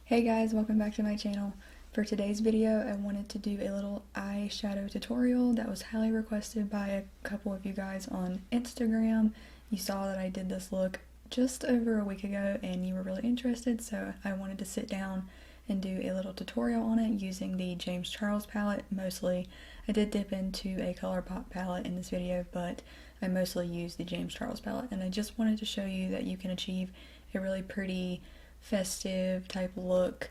Hey guys, welcome back to my channel. For today's video, I wanted to do a little eyeshadow tutorial that was highly requested by a couple of you guys on Instagram. You saw that I did this look just over a week ago and you were really interested, so I wanted to sit down and do a little tutorial on it using the James Charles palette mostly. I did dip into a Colourpop palette in this video, but I mostly used the James Charles palette, and I just wanted to show you that you can achieve a really pretty festive type look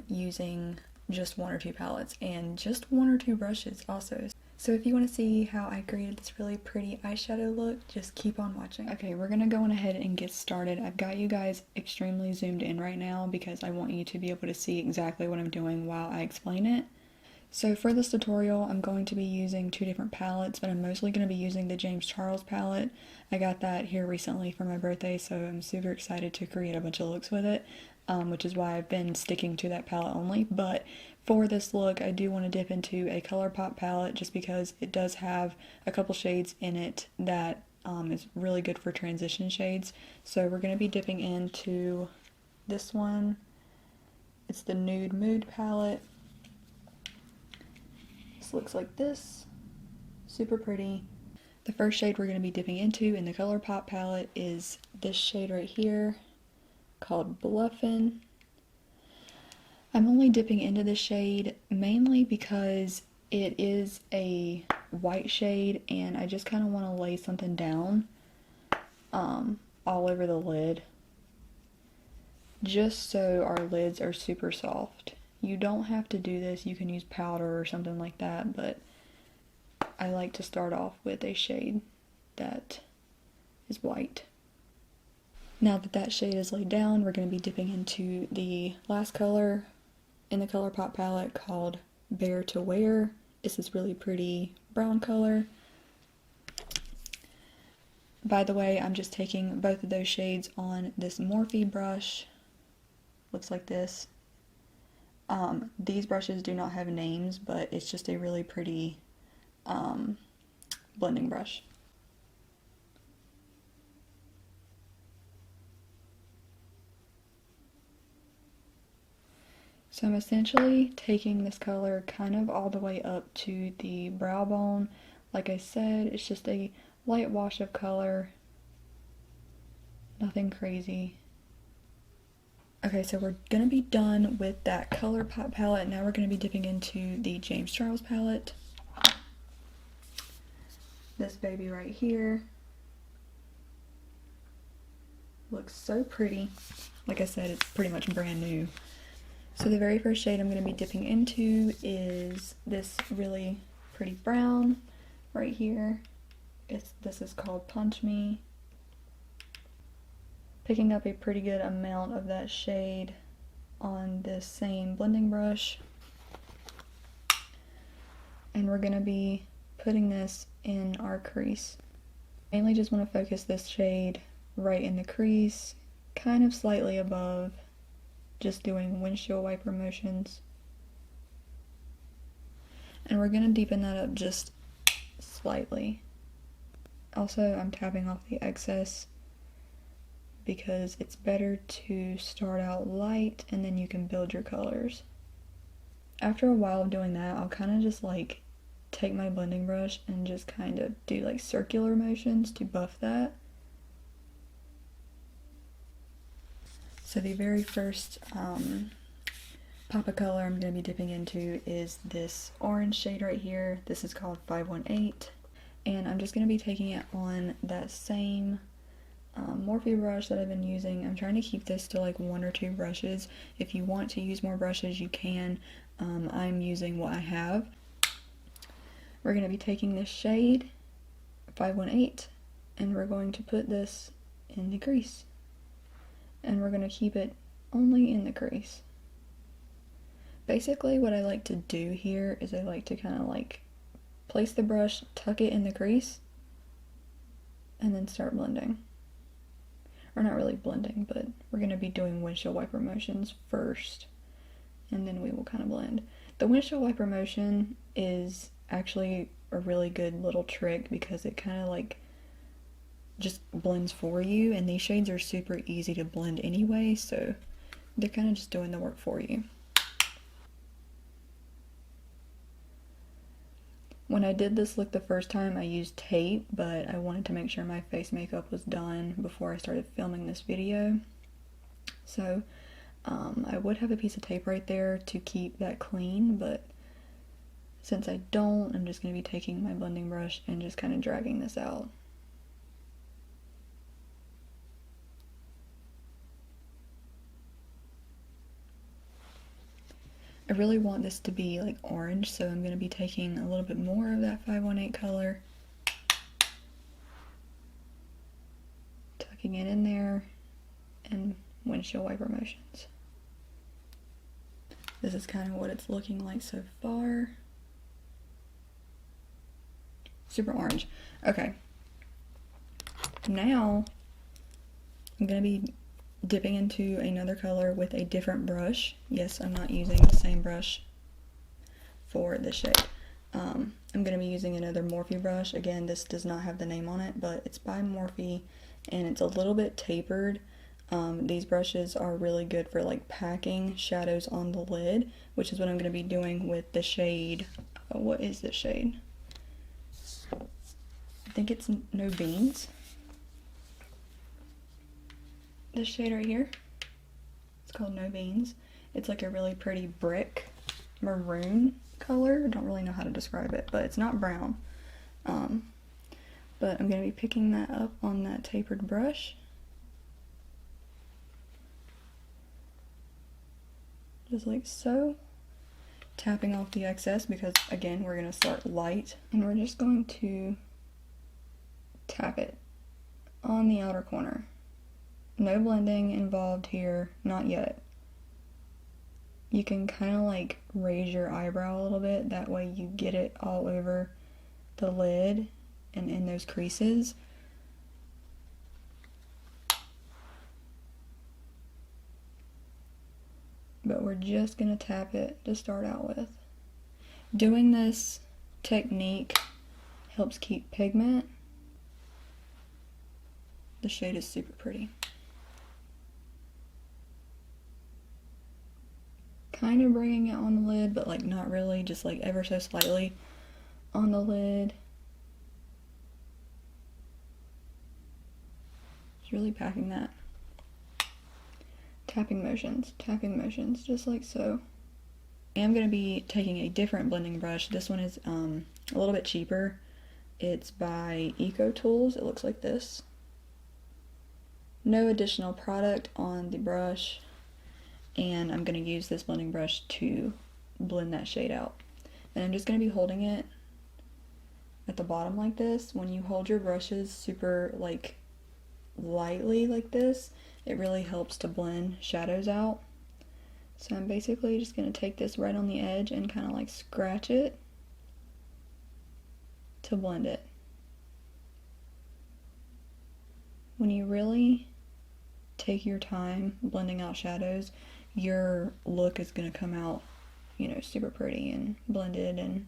using just one or two palettes and just one or two brushes also. So if you want to see how I created this really pretty eyeshadow look, just keep on watching. Okay, we're gonna go on ahead and get started. I've got you guys extremely zoomed in right now because I want you to be able to see exactly what I'm doing while I explain it. So for this tutorial, I'm going to be using two different palettes, but I'm mostly going to be using the James Charles palette. I got that here recently for my birthday, so I'm super excited to create a bunch of looks with it, which is why I've been sticking to that palette only. But for this look, I do want to dip into a Colourpop palette just because it does have a couple shades in it that is really good for transition shades. So we're going to be dipping into this one. It's the Nude Mood palette. Looks like this, super pretty. The first shade we're going to be dipping into in the Colourpop palette is this shade right here called Bluffin'. I'm only dipping into this shade mainly because it is a white shade and I just kind of want to lay something down all over the lid just so our lids are super soft. You don't have to do this, you can use powder or something like that, but I like to start off with a shade that is white. Now that that shade is laid down, we're going to be dipping into the last color in the Colourpop palette called Bare to Wear. It's this really pretty brown color. By the way, I'm just taking both of those shades on this Morphe brush. Looks like this. These brushes do not have names, but it's just a really pretty blending brush. So I'm essentially taking this color kind of all the way up to the brow bone. Like I said, it's just a light wash of color, nothing crazy. Okay, so we're going to be done with that Colourpop palette. Now we're going to be dipping into the James Charles palette. This baby right here. Looks so pretty. Like I said, it's pretty much brand new. So the very first shade I'm going to be dipping into is this really pretty brown right here. This is called Punch Me. Picking up a pretty good amount of that shade on this same blending brush. And we're going to be putting this in our crease. Mainly just want to focus this shade right in the crease, kind of slightly above, just doing windshield wiper motions. And we're going to deepen that up just slightly. Also, I'm tapping off the excess because it's better to start out light and then you can build your colors. After a while of doing that, I'll kind of just like take my blending brush and just kind of do like circular motions to buff that. So the very first pop of color I'm going to be dipping into is this orange shade right here. This is called 518, and I'm just going to be taking it on that same Morphe brush that I've been using. I'm trying to keep this to like one or two brushes. If you want to use more brushes, you can. I'm using what I have. We're going to be taking this shade, 518, and we're going to put this in the crease. And we're going to keep it only in the crease. Basically, what I like to do here is I like to kind of like place the brush, tuck it in the crease, and then start blending. Or not really blending, but we're going to be doing windshield wiper motions first, and then we will kind of blend. The windshield wiper motion is actually a really good little trick because it kind of like just blends for you, and these shades are super easy to blend anyway, so They're kind of just doing the work for you. When I did this look the first time, I used tape, but I wanted to make sure my face makeup was done before I started filming this video. So I would have a piece of tape right there to keep that clean, but since I don't, I'm just going to be taking my blending brush and just kind of dragging this out. I really want this to be like orange, so I'm going to be taking a little bit more of that 518 color, tucking it in there, and windshield wiper motions. This is kind of what it's looking like so far. Super orange. Okay. Now, I'm going to be dipping into another color with a different brush. Yes, I'm not using the same brush for this shade. I'm going to be using another Morphe brush. Again, this does not have the name on it, but it's by Morphe, and it's a little bit tapered. These brushes are really good for like packing shadows on the lid, which is what I'm going to be doing with the shade. What is this shade? I think it's No Beans. This shade right here, it's called No Beans. It's like a really pretty brick maroon color. I don't really know how to describe it, but it's not brown. But I'm going to be picking that up on that tapered brush. Just like so. Tapping off the excess because, again, we're going to start light. And we're just going to tap it on the outer corner. No blending involved here, not yet. You can kind of like raise your eyebrow a little bit, that way you get it all over the lid and in those creases. But we're just going to tap it to start out with. Doing this technique helps keep pigment. The shade is super pretty. Kind of bringing it on the lid, but like not really, just like ever so slightly on the lid. Just really packing that. Tapping motions, just like so. I'm going to be taking a different blending brush. This one is a little bit cheaper. It's by Eco Tools. It looks like this. No additional product on the brush. And I'm going to use this blending brush to blend that shade out. And I'm just going to be holding it at the bottom like this. When you hold your brushes super like lightly like this, it really helps to blend shadows out. So I'm basically just going to take this right on the edge and kind of like scratch it to blend it. When you really take your time blending out shadows, your look is going to come out, you know, super pretty and blended, and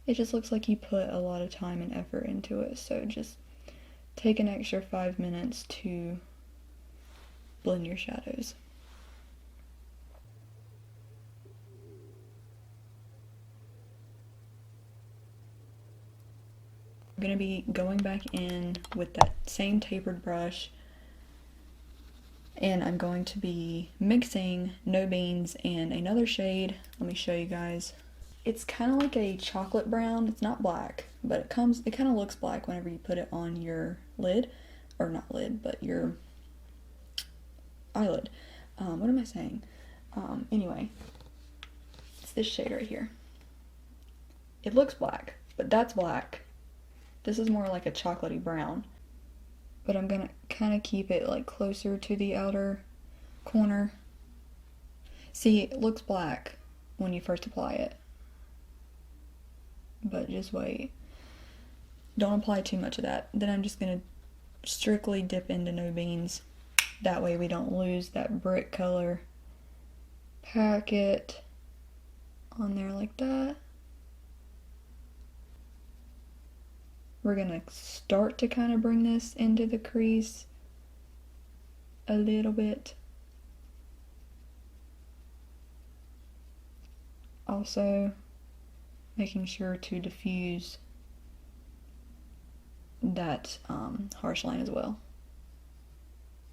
it just looks like you put a lot of time and effort into it. So just take an extra 5 minutes to blend your shadows. I'm going to be going back in with that same tapered brush, and I'm going to be mixing No Beans and another shade. Let me show you guys. It's kind of like a chocolate brown. It's not black, but it kind of looks black whenever you put it on your lid, or not lid, but your eyelid. What am I saying? Anyway, it's this shade right here. It looks black, but that's black. This is more like a chocolatey brown. But I'm gonna kind of keep it like closer to the outer corner. See, it looks black when you first apply it, but just wait. Don't apply too much of that. Then I'm just gonna strictly dip into No Beans. That way we don't lose that brick color. Pack it on there like that. We're gonna start to kind of bring this into the crease a little bit. Also making sure to diffuse that harsh line as well.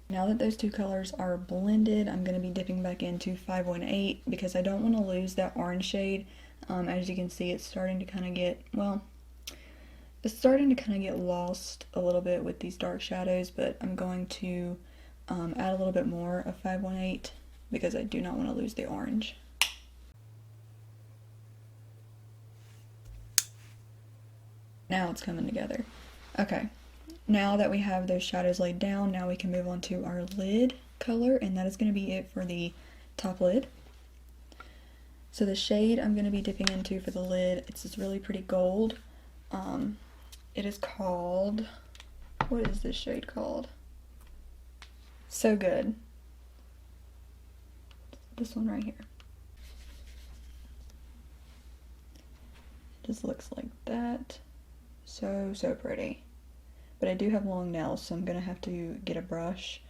Now that those two colors are blended, I'm going to be dipping back into 518 because I don't want to lose that orange shade. As you can see, it's starting to kind of get, well, it's starting to kind of get lost a little bit with these dark shadows, but I'm going to add a little bit more of 518 because I do not want to lose the orange. Now it's coming together. Okay, now that we have those shadows laid down, now we can move on to our lid color, and that is going to be it for the top lid. So the shade I'm going to be dipping into for the lid, it's this really pretty gold. It is called, what is this shade called? So Good. This one right here. It just looks like that. So pretty. But I do have long nails, so I'm gonna have to get a brush.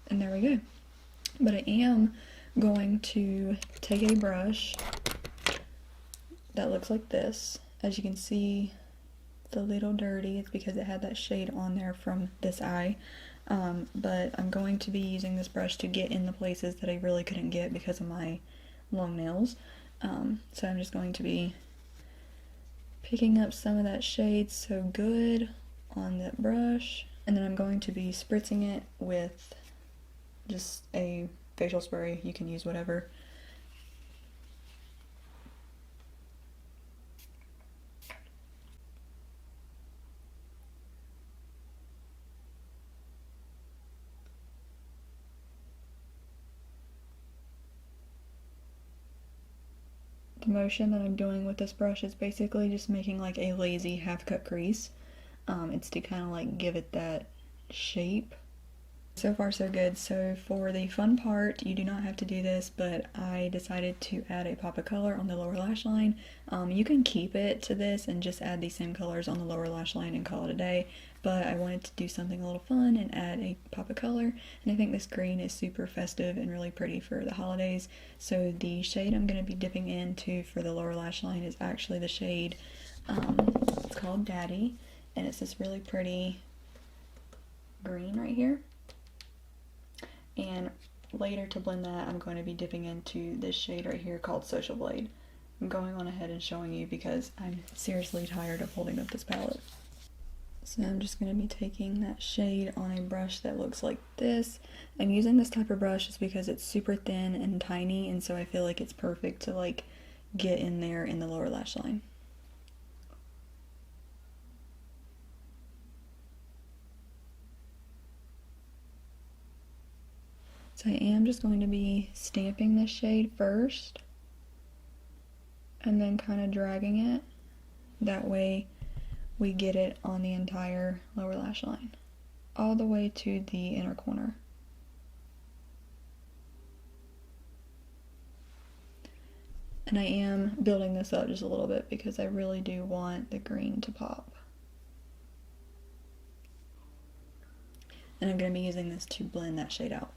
And there we go. But I am going to take a brush that looks like this. As you can see, it's a little dirty. It's because it had that shade on there from this eye. But I'm going to be using this brush to get in the places that I really couldn't get because of my long nails. So I'm just going to be picking up some of that shade So Good on that brush. And then I'm going to be spritzing it with just a facial spray. You can use whatever. The motion that I'm doing with this brush is basically just making like a lazy half cut crease. It's to kind of like give it that shape. So far so good. So for the fun part, you do not have to do this, but I decided to add a pop of color on the lower lash line. You can keep it to this and just add these same colors on the lower lash line and call it a day, but I wanted to do something a little fun and add a pop of color, and I think this green is super festive and really pretty for the holidays. So the shade I'm going to be dipping into for the lower lash line is actually the shade, it's called Daddy, and it's this really pretty green right here. And later to blend that, I'm going to be dipping into this shade right here called Social Blade. I'm going on ahead and showing you because I'm seriously tired of holding up this palette. So I'm just going to be taking that shade on a brush that looks like this. I'm using this type of brush just because it's super thin and tiny, and so I feel like it's perfect to like get in there in the lower lash line. So I am just going to be stamping this shade first and then kind of dragging it. That way we get it on the entire lower lash line, all the way to the inner corner. And I am building this up just a little bit because I really do want the green to pop. And I'm going to be using this to blend that shade out.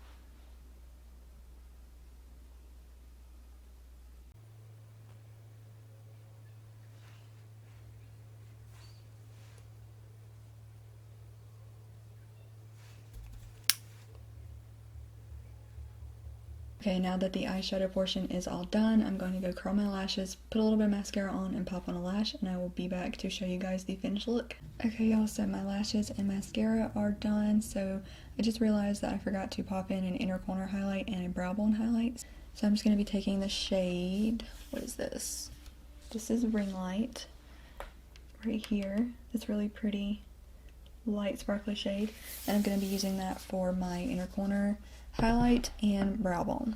Okay, now that the eyeshadow portion is all done, I'm going to go curl my lashes, put a little bit of mascara on, and pop on a lash, and I will be back to show you guys the finished look. Okay, y'all, so my lashes and mascara are done, so I just realized that I forgot to pop in an inner corner highlight and a brow bone highlight. So I'm just going to be taking the shade, what is this? This is Ring Light, right here. It's really pretty light sparkly shade, and I'm going to be using that for my inner corner highlight and brow bone.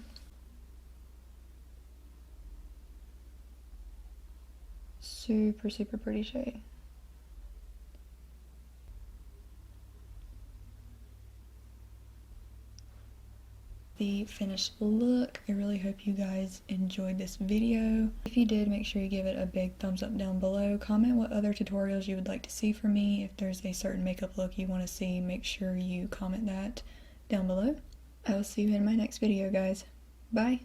Super pretty shade. the finished look. I really hope you guys enjoyed this video. If you did, make sure you give it a big thumbs up down below. Comment what other tutorials you would like to see from me. If there's a certain makeup look you want to see, make sure you comment that down below. I will see you in my next video, guys. Bye!